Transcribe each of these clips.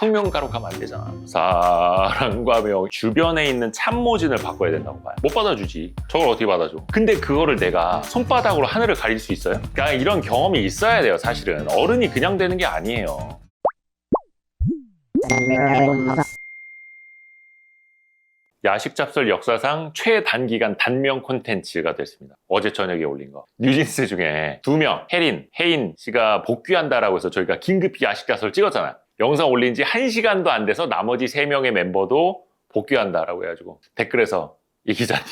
성명가로 가면 안 되잖아. 사랑과 명 주변에 있는 참모진을 바꿔야 된다고 봐요. 못 받아주지. 저걸 어떻게 받아줘? 근데 그거를 내가 손바닥으로 하늘을 가릴 수 있어요? 그러니까 이런 경험이 있어야 돼요. 사실은 어른이 그냥 되는 게 아니에요. 야식 잡설 역사상 최단기간 단명 콘텐츠가 됐습니다. 어제 저녁에 올린 거. 뉴진스 중에 2명, 혜인 씨가 복귀한다라고 해서 저희가 긴급히 야식 잡설 찍었잖아요. 영상 올린 지 1시간도 안 돼서 나머지 3명의 멤버도 복귀한다라고 해가지고 댓글에서 이 기자님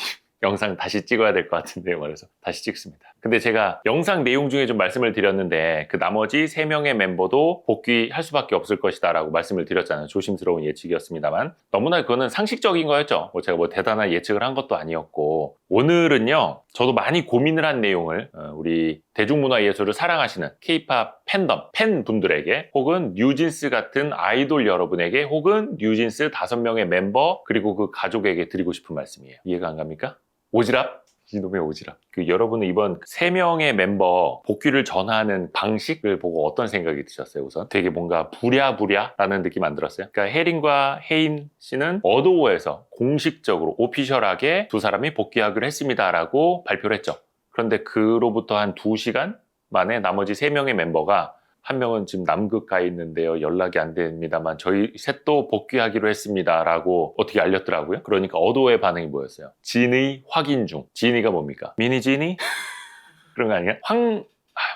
영상 다시 찍어야 될 것 같은데요. 말해서 다시 찍습니다. 근데 제가 영상 내용 중에 좀 말씀을 드렸는데 그 나머지 3명의 멤버도 복귀할 수밖에 없을 것이다 라고 말씀을 드렸잖아요. 조심스러운 예측이었습니다만 너무나 그거는 상식적인 거였죠. 제가 대단한 예측을 한 것도 아니었고 오늘은요. 저도 많이 고민을 한 내용을 우리 대중문화예술을 사랑하시는 K-POP 팬덤, 팬분들에게 혹은 뉴진스 같은 아이돌 여러분에게 혹은 뉴진스 5명의 멤버 그리고 그 가족에게 드리고 싶은 말씀이에요. 이해가 안 갑니까? 오지랖? 이놈의 오지랖. 여러분은 이번 3명의 멤버 복귀를 전하는 방식을 보고 어떤 생각이 드셨어요? 우선 되게 뭔가 부랴부랴라는 느낌 안 들었어요? 그러니까 혜린과 혜인 씨는 어도어에서 공식적으로 오피셜하게 2사람이 복귀하기로 했습니다라고 발표를 했죠. 그런데 그로부터 한 2시간 만에 나머지 3명의 멤버가 한 명은 지금 남극 가 있는데요. 연락이 안 됩니다만 저희 셋도 복귀하기로 했습니다라고 어떻게 알렸더라고요. 그러니까 어도의 반응이 뭐였어요? 진의 확인 중. 진의가 뭡니까? 미니 진의? 그런 거 아니야?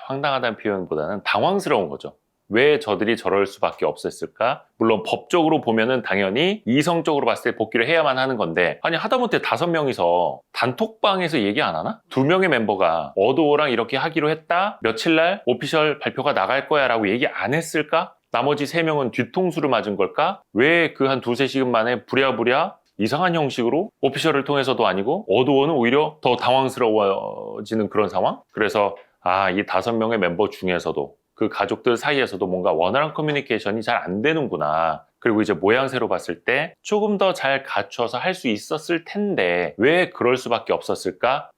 황당하다는 표현보다는 당황스러운 거죠. 왜 저들이 저럴 수밖에 없었을까? 물론 법적으로 보면은 당연히 이성적으로 봤을 때 복귀를 해야만 하는 건데 아니 하다못해 5명이서 단톡방에서 얘기 안 하나? 2명의 멤버가 어도어랑 이렇게 하기로 했다? 며칠 날 오피셜 발표가 나갈 거야 라고 얘기 안 했을까? 나머지 3명은 뒤통수를 맞은 걸까? 왜 그 한 2-3시간 만에 부랴부랴 이상한 형식으로 오피셜을 통해서도 아니고 어도어는 오히려 더 당황스러워지는 그런 상황? 그래서 이 5명의 멤버 중에서도 그 가족들 사이에서도 뭔가 원활한 커뮤니케이션이 잘 안 되는구나. 그리고 이제 모양새로 봤을 때 조금 더 잘 갖춰서 할 수 있었을 텐데 왜 그럴 수밖에 없었을까?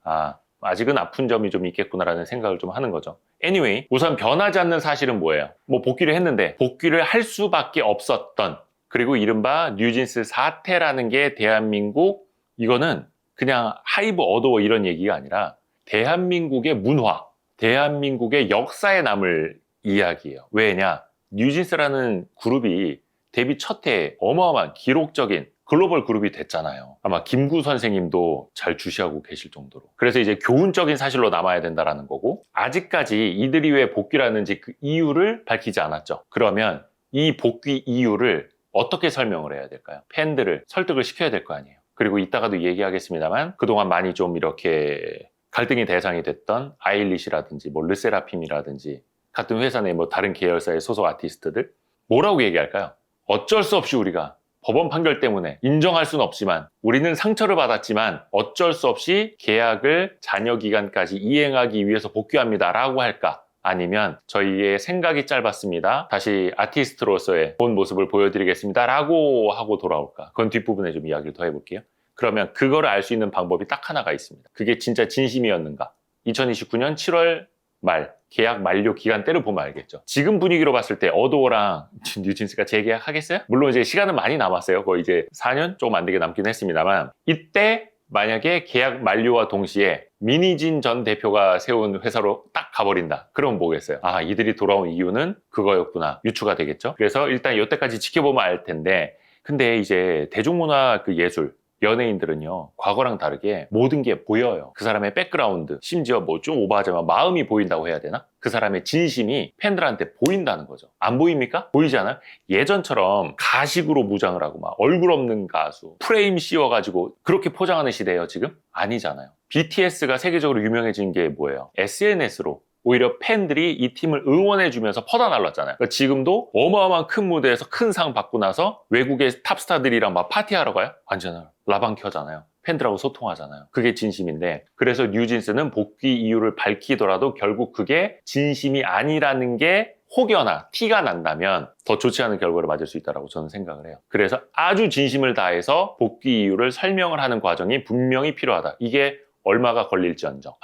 아직은 아픈 점이 좀 있겠구나라는 생각을 좀 하는 거죠. Anyway, 우선 변하지 않는 사실은 뭐예요? 복귀를 했는데 복귀를 할 수밖에 없었던 그리고 이른바 뉴진스 사태라는 게 대한민국 이거는 그냥 하이브 어도어 이런 얘기가 아니라 대한민국의 문화, 대한민국의 역사에 남을 이야기예요. 왜냐? 뉴진스라는 그룹이 데뷔 첫 해에 어마어마한 기록적인 글로벌 그룹이 됐잖아요. 아마 김구 선생님도 잘 주시하고 계실 정도로. 그래서 이제 교훈적인 사실로 남아야 된다는 거고 아직까지 이들이 왜 복귀를 하는지 그 이유를 밝히지 않았죠. 그러면 이 복귀 이유를 어떻게 설명을 해야 될까요? 팬들을 설득을 시켜야 될 거 아니에요. 그리고 이따가도 얘기하겠습니다만 그동안 많이 좀 이렇게 갈등의 대상이 됐던 아일리시라든지 르세라핌이라든지 같은 회사 내 다른 계열사의 소속 아티스트들 뭐라고 얘기할까요? 어쩔 수 없이 우리가 법원 판결 때문에 인정할 수는 없지만 우리는 상처를 받았지만 어쩔 수 없이 계약을 잔여 기간까지 이행하기 위해서 복귀합니다 라고 할까? 아니면 저희의 생각이 짧았습니다. 다시 아티스트로서의 본 모습을 보여드리겠습니다 라고 하고 돌아올까? 그건 뒷부분에 좀 이야기를 더 해볼게요. 그러면 그거를 알 수 있는 방법이 딱 하나가 있습니다. 그게 진짜 진심이었는가? 2029년 7월 말 계약 만료 기간대를 보면 알겠죠. 지금 분위기로 봤을 때 어도어랑 뉴진스가 재계약하겠어요? 물론 이제 시간은 많이 남았어요. 거의 이제 4년 조금 안 되게 남긴 했습니다만 이때 만약에 계약 만료와 동시에 미니진 전 대표가 세운 회사로 딱 가버린다. 그럼 뭐겠어요? 이들이 돌아온 이유는 그거였구나. 유추가 되겠죠. 그래서 일단 이때까지 지켜보면 알 텐데 근데 이제 대중문화 예술 연예인들은요 과거랑 다르게 모든 게 보여요. 그 사람의 백그라운드 심지어 좀 오버하자면 마음이 보인다고 해야 되나? 그 사람의 진심이 팬들한테 보인다는 거죠. 안 보입니까? 보이잖아요. 예전처럼 가식으로 무장을 하고 막 얼굴 없는 가수 프레임 씌워가지고 그렇게 포장하는 시대예요 지금? 아니잖아요. BTS가 세계적으로 유명해진 게 뭐예요? SNS로 오히려 팬들이 이 팀을 응원해주면서 퍼다날랐잖아요. 그러니까 지금도 어마어마한 큰 무대에서 큰 상 받고 나서 외국의 탑스타들이랑 막 파티하러 가요? 아니잖아요. 라방 켜잖아요. 팬들하고 소통하잖아요. 그게 진심인데 그래서 뉴진스는 복귀 이유를 밝히더라도 결국 그게 진심이 아니라는 게 혹여나 티가 난다면 더 좋지 않은 결과를 맞을 수 있다고 저는 생각을 해요. 그래서 아주 진심을 다해서 복귀 이유를 설명을 하는 과정이 분명히 필요하다. 이게 얼마가 걸릴지언정.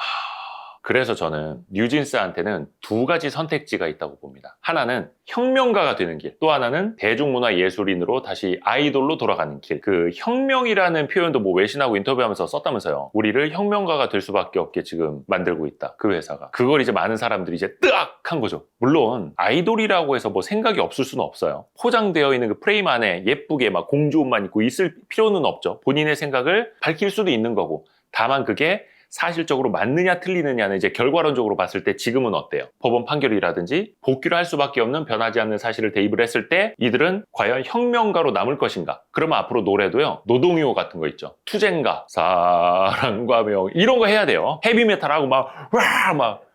그래서 저는 뉴진스한테는 두 가지 선택지가 있다고 봅니다. 하나는 혁명가가 되는 길, 또 하나는 대중문화예술인으로 다시 아이돌로 돌아가는 길. 그 혁명이라는 표현도 뭐 외신하고 인터뷰하면서 썼다면서요. 우리를 혁명가가 될 수밖에 없게 지금 만들고 있다. 그 회사가. 그걸 이제 많은 사람들이 이제 뜨악한 거죠. 물론 아이돌이라고 해서 뭐 생각이 없을 수는 없어요. 포장되어 있는 그 프레임 안에 예쁘게 막 공주 옷만 입고 있을 필요는 없죠. 본인의 생각을 밝힐 수도 있는 거고. 다만 그게 사실적으로 맞느냐 틀리느냐는 이제 결과론적으로 봤을 때 지금은 어때요? 법원 판결이라든지 복귀를 할 수밖에 없는 변하지 않는 사실을 대입을 했을 때 이들은 과연 혁명가로 남을 것인가? 그러면 앞으로 노래도요. 노동요 같은 거 있죠. 투쟁가, 사랑과 명 이런 거 해야 돼요. 헤비메탈하고 막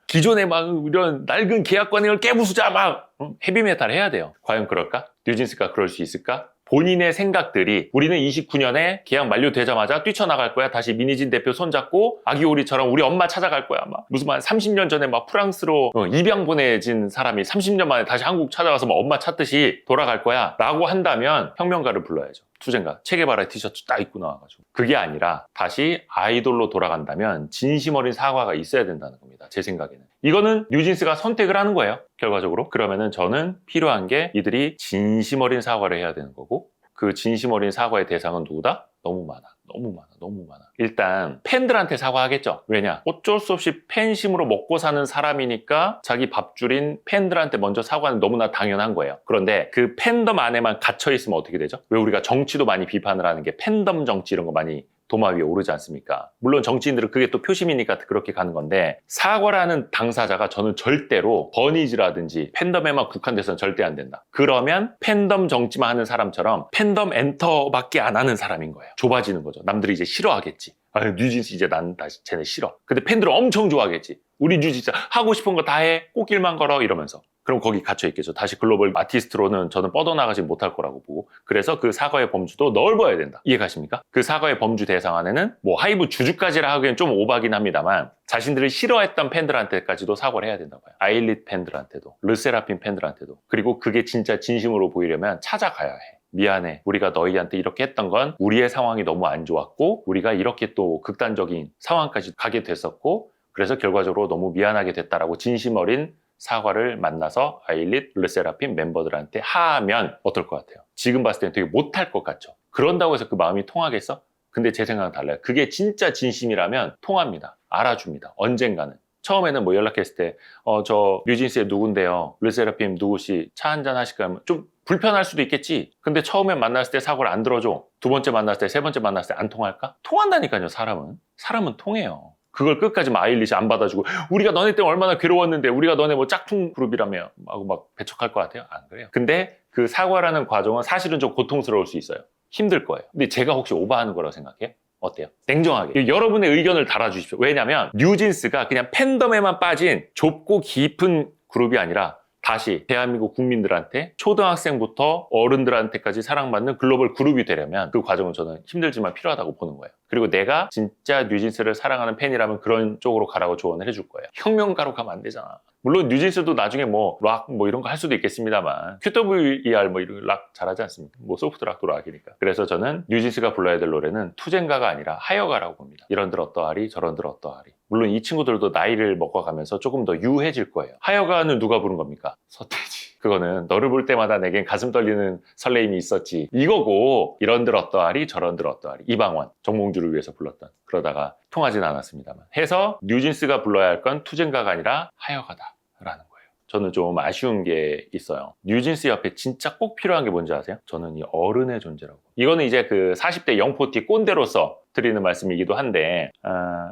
기존에 막 이런 낡은 계약관행을 깨부수자 막 헤비메탈 해야 돼요. 과연 그럴까? 뉴진스가 그럴 수 있을까? 본인의 생각들이 우리는 29년에 계약 만료되자마자 뛰쳐나갈 거야. 다시 민희진 대표 손잡고 아기오리처럼 우리 엄마 찾아갈 거야. 막 무슨 말 30년 전에 막 프랑스로 입양 보내진 사람이 30년 만에 다시 한국 찾아와서 막 엄마 찾듯이 돌아갈 거야. 라고 한다면 혁명가를 불러야죠. 투쟁가. 체게바라 티셔츠 딱 입고 나와가지고. 그게 아니라 다시 아이돌로 돌아간다면 진심 어린 사과가 있어야 된다는 겁니다. 제 생각에는. 이거는 뉴진스가 선택을 하는 거예요. 결과적으로. 그러면은 저는 필요한 게 이들이 진심 어린 사과를 해야 되는 거고 그 진심 어린 사과의 대상은 누구다? 너무 많아. 일단 팬들한테 사과하겠죠. 왜냐? 어쩔 수 없이 팬심으로 먹고 사는 사람이니까 자기 밥줄인 팬들한테 먼저 사과는 너무나 당연한 거예요. 그런데 그 팬덤 안에만 갇혀 있으면 어떻게 되죠? 왜 우리가 정치도 많이 비판을 하는 게 팬덤 정치 이런 거 많이 도마 위에 오르지 않습니까? 물론 정치인들은 그게 또 표심이니까 그렇게 가는 건데 사과라는 당사자가 저는 절대로 버니즈라든지 팬덤에만 국한돼서는 절대 안 된다. 그러면 팬덤 정치만 하는 사람처럼 팬덤 엔터밖에 안 하는 사람인 거예요. 좁아지는 거죠. 남들이 이제 싫어하겠지. 아유 뉴진스 이제 난 다시 쟤네 싫어. 근데 팬들은 엄청 좋아하겠지. 우리 뉴진스 하고 싶은 거 다 해. 꽃길만 걸어 이러면서. 그럼 거기 갇혀 있겠죠. 다시 글로벌 아티스트로는 저는 뻗어나가지 못할 거라고 보고 그래서 그 사과의 범주도 넓어야 된다. 이해가십니까? 그 사과의 범주 대상 안에는 뭐 하이브 주주까지라 하기엔 좀 오바긴 합니다만 자신들을 싫어했던 팬들한테까지도 사과를 해야 된다고 해요. 아일릿 팬들한테도 르세라핌 팬들한테도 그리고 그게 진짜 진심으로 보이려면 찾아가야 해. 미안해. 우리가 너희한테 이렇게 했던 건 우리의 상황이 너무 안 좋았고 우리가 이렇게 또 극단적인 상황까지 가게 됐었고 그래서 결과적으로 너무 미안하게 됐다라고 진심 어린 사과를 만나서 아일릿, 르세라핌 멤버들한테 하면 어떨 것 같아요? 지금 봤을 때는 되게 못할 것 같죠? 그런다고 해서 그 마음이 통하겠어? 근데 제 생각은 달라요. 그게 진짜 진심이라면 통합니다. 알아줍니다. 언젠가는. 처음에는 뭐 연락했을 때 저 뉴진스의 누군데요? 르세라핌 누구시 차 한잔 하실까요? 좀 불편할 수도 있겠지. 근데 처음에 만났을 때 사과를 안 들어줘. 두 번째 만났을 때, 세 번째 만났을 때 안 통할까? 통한다니까요, 사람은. 사람은 통해요. 그걸 끝까지 막 아일릿이 안 받아주고 우리가 너네 때문에 얼마나 괴로웠는데 우리가 너네 뭐 짝퉁 그룹이라며 하고 막 배척할 것 같아요? 안 그래요. 근데 그 사과라는 과정은 사실은 좀 고통스러울 수 있어요. 힘들 거예요. 근데 제가 혹시 오버하는 거라고 생각해? 어때요? 냉정하게 여러분의 의견을 달아주십시오. 왜냐면 뉴진스가 그냥 팬덤에만 빠진 좁고 깊은 그룹이 아니라 다시 대한민국 국민들한테 초등학생부터 어른들한테까지 사랑받는 글로벌 그룹이 되려면 그 과정은 저는 힘들지만 필요하다고 보는 거예요. 그리고 내가 진짜 뉴진스를 사랑하는 팬이라면 그런 쪽으로 가라고 조언을 해줄 거예요. 혁명가로 가면 안 되잖아. 물론 뉴진스도 나중에 뭐 락 뭐 이런 거 할 수도 있겠습니다만 QWER 뭐 이런 락 잘하지 않습니까? 뭐 소프트 락도 락이니까. 그래서 저는 뉴진스가 불러야 될 노래는 투쟁가가 아니라 하여가라고 봅니다. 이런들 어떠하리 저런들 어떠하리. 물론 이 친구들도 나이를 먹어가면서 조금 더 유해질 거예요. 하여가는 누가 부른 겁니까? 서태지. 그거는 너를 볼 때마다 내겐 가슴 떨리는 설레임이 있었지. 이거고 이런들 어떠하리 저런들 어떠하리. 이방원, 정몽주를 위해서 불렀던. 그러다가 통하진 않았습니다만. 해서 뉴진스가 불러야 할 건 투쟁가가 아니라 하여가다 라는 거예요. 저는 좀 아쉬운 게 있어요. 뉴진스 옆에 진짜 꼭 필요한 게 뭔지 아세요? 저는 이 어른의 존재라고. 이거는 이제 그 40대 영포티 꼰대로서 드리는 말씀이기도 한데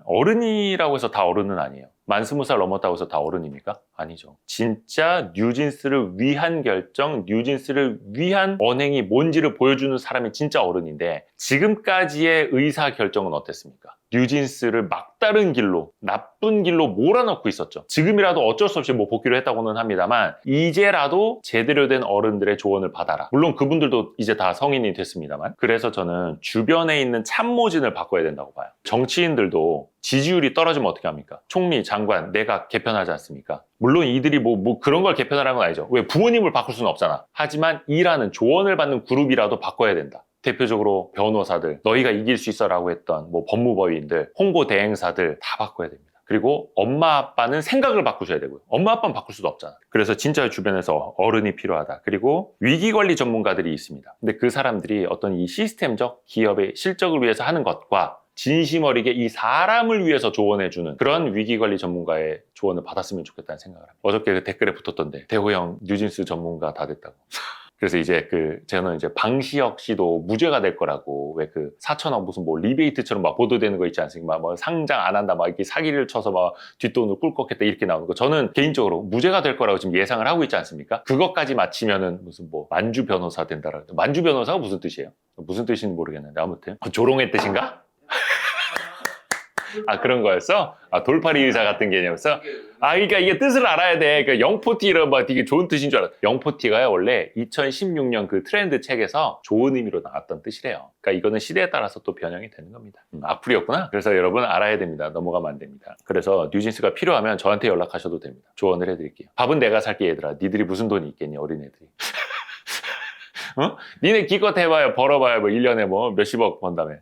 어른이라고 해서 다 어른은 아니에요. 만 20살 넘었다고 해서 다 어른입니까? 아니죠. 진짜 뉴진스를 위한 결정, 뉴진스를 위한 언행이 뭔지를 보여주는 사람이 진짜 어른인데 지금까지의 의사 결정은 어땠습니까? 뉴진스를 막다른 길로, 나쁜 길로 몰아넣고 있었죠. 지금이라도 어쩔 수 없이 뭐 복귀를 했다고는 합니다만 이제라도 제대로 된 어른들의 조언을 받아라. 물론 그분들도 이제 다 성인이 됐습니다만 그래서 저는 주변에 있는 참모진을 바꿔야 된다고 봐요. 정치인들도 지지율이 떨어지면 어떻게 합니까? 총리, 장관, 내각 개편하지 않습니까? 물론 이들이 뭐 그런 걸 개편하라는 건 아니죠. 왜 부모님을 바꿀 수는 없잖아. 하지만 일하는 조언을 받는 그룹이라도 바꿔야 된다. 대표적으로 변호사들, 너희가 이길 수 있어라고 했던 뭐 법무법인들, 홍보 대행사들 다 바꿔야 됩니다. 그리고 엄마 아빠는 생각을 바꾸셔야 되고요. 엄마 아빠는 바꿀 수도 없잖아. 그래서 진짜 주변에서 어른이 필요하다. 그리고 위기관리 전문가들이 있습니다. 근데 그 사람들이 어떤 이 시스템적 기업의 실적을 위해서 하는 것과 진심 어리게 이 사람을 위해서 조언해주는 그런 위기관리 전문가의 조언을 받았으면 좋겠다는 생각을 합니다. 어저께 그 댓글에 붙었던데 대호 형 뉴진스 전문가 다 됐다고. 그래서 이제 저는 이제 방시혁 씨도 무죄가 될 거라고, 왜 그 4천억 무슨 뭐 리베이트처럼 막 보도되는 거 있지 않습니까? 뭐 상장 안 한다 막 이렇게 사기를 쳐서 막 뒷돈을 꿀꺽했다 이렇게 나오는 거, 저는 개인적으로 무죄가 될 거라고 지금 예상을 하고 있지 않습니까? 그것까지 마치면은 무슨 뭐 만주 변호사 된다라. 만주 변호사가 무슨 뜻이에요? 무슨 뜻인지 모르겠는데 아무튼 조롱의 뜻인가? 아, 그런 거였어? 아, 돌팔이 의사 같은 개념이었어? 아, 그러니까 이게 뜻을 알아야 돼. 그러니까 영포티를 막 되게 좋은 뜻인 줄 알았어. 영포티가요, 원래 2016년 그 트렌드 책에서 좋은 의미로 나왔던 뜻이래요. 그러니까 이거는 시대에 따라서 또 변형이 되는 겁니다. 악플이었구나? 그래서 여러분 알아야 됩니다. 넘어가면 안 됩니다. 그래서 뉴진스가 필요하면 저한테 연락하셔도 됩니다. 조언을 해드릴게요. 밥은 내가 살게 얘들아. 니들이 무슨 돈이 있겠니, 어린애들이. 어? 니네 기껏 해봐야 벌어봐야 뭐 1년에 뭐 몇십억 번다며.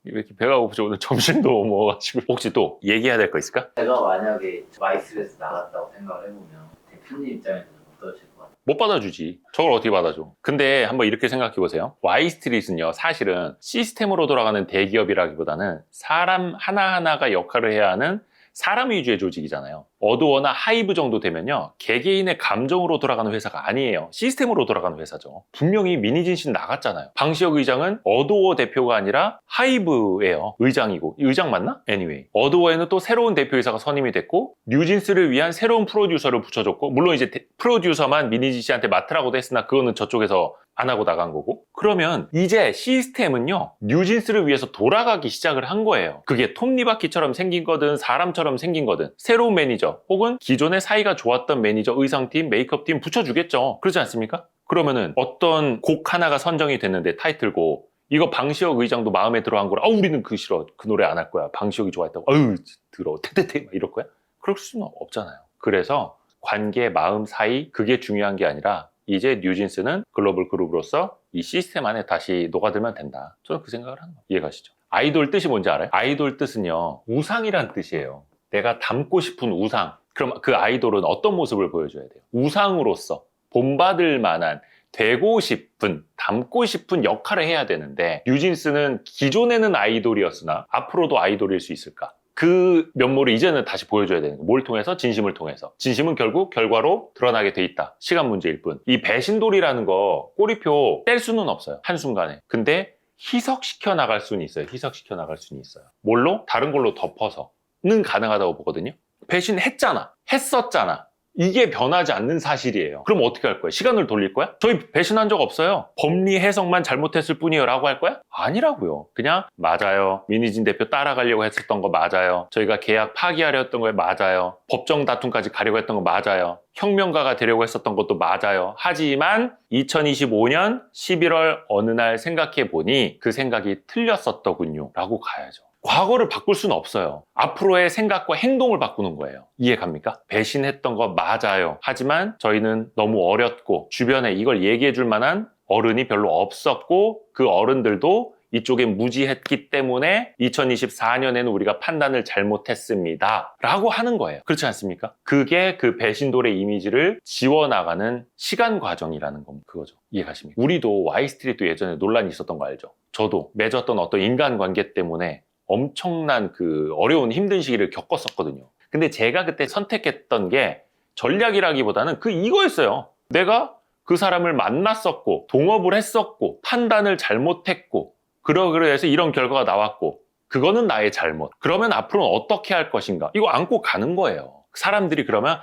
왜 이렇게 배가 고프지? 오늘 점심도 못 먹어가지고. 혹시 또 얘기해야 될 거 있을까? 제가 만약에 와이스에서 나갔다고 생각을 해보면 대표님 입장에서는 어떠실 것 같아요? 못 받아주지. 저걸 어떻게 받아줘? 근데 한번 이렇게 생각해보세요. 와이스트릿은요, 사실은 시스템으로 돌아가는 대기업이라기보다는 사람 하나하나가 역할을 해야 하는 사람 위주의 조직이잖아요. 어도어나 하이브 정도 되면요, 개개인의 감정으로 돌아가는 회사가 아니에요. 시스템으로 돌아가는 회사죠. 분명히 민희진 씨는 나갔잖아요. 방시혁 의장은 어도어 대표가 아니라 하이브예요. 의장이고. 의장 맞나? anyway. 어도어에는 또 새로운 대표이사가 선임이 됐고, 뉴진스를 위한 새로운 프로듀서를 붙여줬고, 물론 이제 프로듀서만 민희진 씨한테 맡으라고도 했으나 그거는 저쪽에서 안 하고 나간 거고. 그러면 이제 시스템은요, 뉴진스를 위해서 돌아가기 시작을 한 거예요. 그게 톱니바퀴처럼 생긴 거든 사람처럼 생긴 거든 새로운 매니저 혹은 기존에 사이가 좋았던 매니저, 의상팀, 메이크업팀 붙여주겠죠. 그렇지 않습니까? 그러면은 어떤 곡 하나가 선정이 됐는데, 타이틀곡, 이거 방시혁 의장도 마음에 들어 한 거라, 우리는 그 싫어, 그 노래 안 할 거야, 방시혁이 좋아했다고, 아유 더러워, 테테테 막 이럴 거야? 그럴 수는 없잖아요. 그래서 관계, 마음 사이, 그게 중요한 게 아니라 이제 뉴진스는 글로벌 그룹으로서 이 시스템 안에 다시 녹아들면 된다. 저는 그 생각을 하는 거예요. 이해가시죠? 아이돌 뜻이 뭔지 알아요? 아이돌 뜻은요, 우상이란 뜻이에요. 내가 닮고 싶은 우상. 그럼 그 아이돌은 어떤 모습을 보여줘야 돼요? 우상으로서 본받을 만한, 되고 싶은, 닮고 싶은 역할을 해야 되는데, 뉴진스는 기존에는 아이돌이었으나 앞으로도 아이돌일 수 있을까? 그 면모를 이제는 다시 보여줘야 되는 거예요. 뭘 통해서? 진심을 통해서. 진심은 결국 결과로 드러나게 돼 있다. 시간 문제일 뿐. 이 배신돌이라는 거 꼬리표 뗄 수는 없어요. 한순간에. 근데 희석시켜 나갈 수는 있어요. 희석시켜 나갈 수는 있어요. 뭘로? 다른 걸로 덮어서는 가능하다고 보거든요. 배신했잖아. 했었잖아. 이게 변하지 않는 사실이에요. 그럼 어떻게 할 거야? 시간을 돌릴 거야? 저희 배신한 적 없어요. 법리 해석만 잘못했을 뿐이에요 라고 할 거야? 아니라고요. 그냥 맞아요. 민희진 대표 따라가려고 했었던 거 맞아요. 저희가 계약 파기하려 했던 거에 맞아요. 법정 다툼까지 가려고 했던 거 맞아요. 혁명가가 되려고 했었던 것도 맞아요. 하지만 2025년 11월 어느 날 생각해 보니 그 생각이 틀렸었더군요 라고 가야죠. 과거를 바꿀 수는 없어요. 앞으로의 생각과 행동을 바꾸는 거예요. 이해 갑니까? 배신했던 거 맞아요. 하지만 저희는 너무 어렸고 주변에 이걸 얘기해 줄 만한 어른이 별로 없었고, 그 어른들도 이쪽에 무지했기 때문에 2024년에는 우리가 판단을 잘못했습니다 라고 하는 거예요. 그렇지 않습니까? 그게 그 배신돌의 이미지를 지워나가는 시간 과정이라는 겁니다. 그거죠. 이해가십니까? 우리도 와이스트릿도 예전에 논란이 있었던 거 알죠? 저도 맺었던 어떤 인간관계 때문에 엄청난 그 어려운 힘든 시기를 겪었었거든요. 근데 제가 그때 선택했던 게 전략이라기보다는 이거였어요. 내가 그 사람을 만났었고 동업을 했었고 판단을 잘못했고 그래서 이런 결과가 나왔고, 그거는 나의 잘못. 그러면 앞으로는 어떻게 할 것인가? 이거 안고 가는 거예요. 사람들이 그러면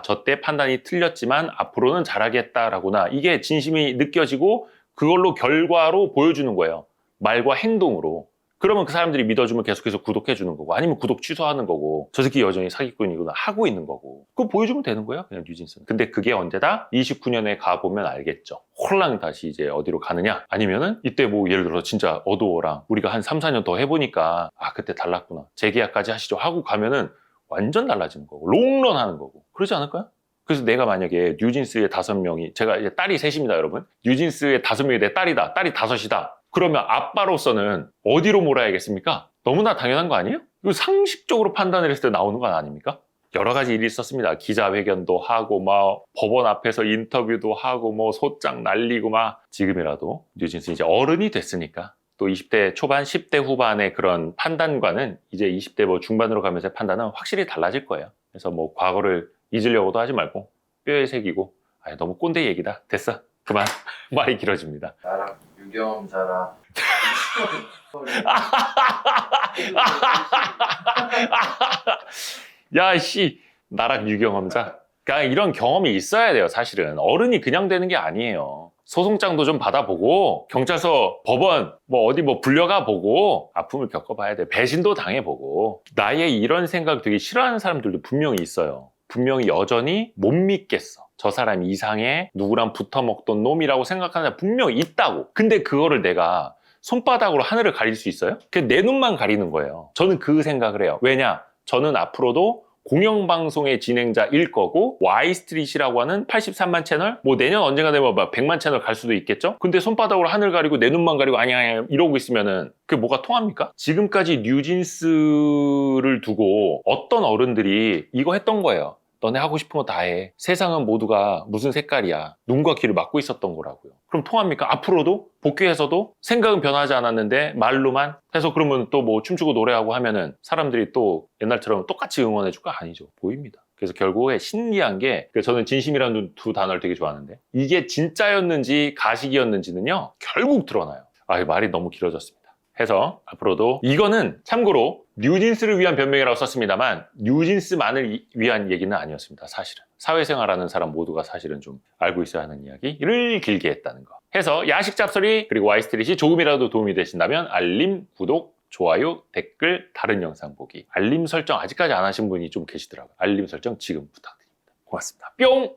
저 때 판단이 틀렸지만 앞으로는 잘하겠다라구나. 이게 진심이 느껴지고 그걸로 결과로 보여주는 거예요. 말과 행동으로. 그러면 그 사람들이 믿어주면 계속해서 구독해주는 거고, 아니면 구독 취소하는 거고, 저 새끼 여전히 사기꾼이구나 하고 있는 거고, 그거 보여주면 되는 거예요, 그냥 뉴진스는. 근데 그게 언제다? 29년에 가보면 알겠죠. 홀랑 다시 이제 어디로 가느냐? 아니면은 이때 뭐 예를 들어 진짜 어도어랑 우리가 한 3, 4년 더 해보니까 그때 달랐구나, 재계약까지 하시죠 하고 가면은 완전 달라지는 거고, 롱런 하는 거고, 그러지 않을까요? 그래서 내가 만약에 뉴진스의 5명이, 제가 이제 딸이 셋입니다 여러분. 뉴진스의 5명이 내 딸이다, 딸이 5이다. 그러면 아빠로서는 어디로 몰아야겠습니까? 너무나 당연한 거 아니에요? 이거 상식적으로 판단을 했을 때 나오는 건 아닙니까? 여러 가지 일이 있었습니다. 기자회견도 하고 막 법원 앞에서 인터뷰도 하고 뭐 소장 날리고 막 지금이라도 뉴진스 이제 어른이 됐으니까 또 20대 초반, 10대 후반의 그런 판단과는 이제 20대 뭐 중반으로 가면서 판단은 확실히 달라질 거예요. 그래서 뭐 과거를 잊으려고도 하지 말고 뼈에 새기고 너무 꼰대 얘기다. 됐어. 그만. 말이 길어집니다. 나랑 유경험자랑 야, 씨. 나락 유경험자. 그러니까 이런 경험이 있어야 돼요, 사실은. 어른이 그냥 되는 게 아니에요. 소송장도 좀 받아보고, 경찰서, 법원, 뭐 어디 뭐 불려가 보고, 아픔을 겪어봐야 돼. 배신도 당해보고. 나의 이런 생각 되게 싫어하는 사람들도 분명히 있어요. 분명히 여전히 못 믿겠어. 저 사람이 이상해. 누구랑 붙어 먹던 놈이라고 생각하는 사람 분명히 있다고. 근데 그거를 내가 손바닥으로 하늘을 가릴 수 있어요? 그냥 내 눈만 가리는 거예요. 저는 그 생각을 해요. 왜냐? 저는 앞으로도 공영방송의 진행자일 거고 Y스트릿이라고 하는 83만 채널? 뭐 내년 언젠가 되면 100만 채널 갈 수도 있겠죠? 근데 손바닥으로 하늘 가리고 내 눈만 가리고 아니야 이러고 있으면은 그게 뭐가 통합니까? 지금까지 뉴진스를 두고 어떤 어른들이 이거 했던 거예요. 너네 하고 싶은 거 다 해. 세상은 모두가 무슨 색깔이야. 눈과 귀를 막고 있었던 거라고요. 그럼 통합니까? 앞으로도 복귀해서도 생각은 변하지 않았는데 말로만 해서 그러면 또 뭐 춤추고 노래하고 하면은 사람들이 또 옛날처럼 똑같이 응원해 줄까? 아니죠. 보입니다. 그래서 결국에 신기한 게 저는 진심이라는 두 단어를 되게 좋아하는데 이게 진짜였는지 가식이었는지는요. 결국 드러나요. 말이 너무 길어졌습니다. 해서 앞으로도 이거는 참고로 뉴진스를 위한 변명이라고 썼습니다만 뉴진스만을 위한 얘기는 아니었습니다. 사실은 사회생활하는 사람 모두가 사실은 좀 알고 있어야 하는 이야기를 길게 했다는 거 해서 야식 잡소리 그리고 Y스트릿이 조금이라도 도움이 되신다면 알림, 구독, 좋아요, 댓글, 다른 영상 보기 알림 설정 아직까지 안 하신 분이 좀 계시더라고요. 알림 설정 지금 부탁드립니다. 고맙습니다. 뿅!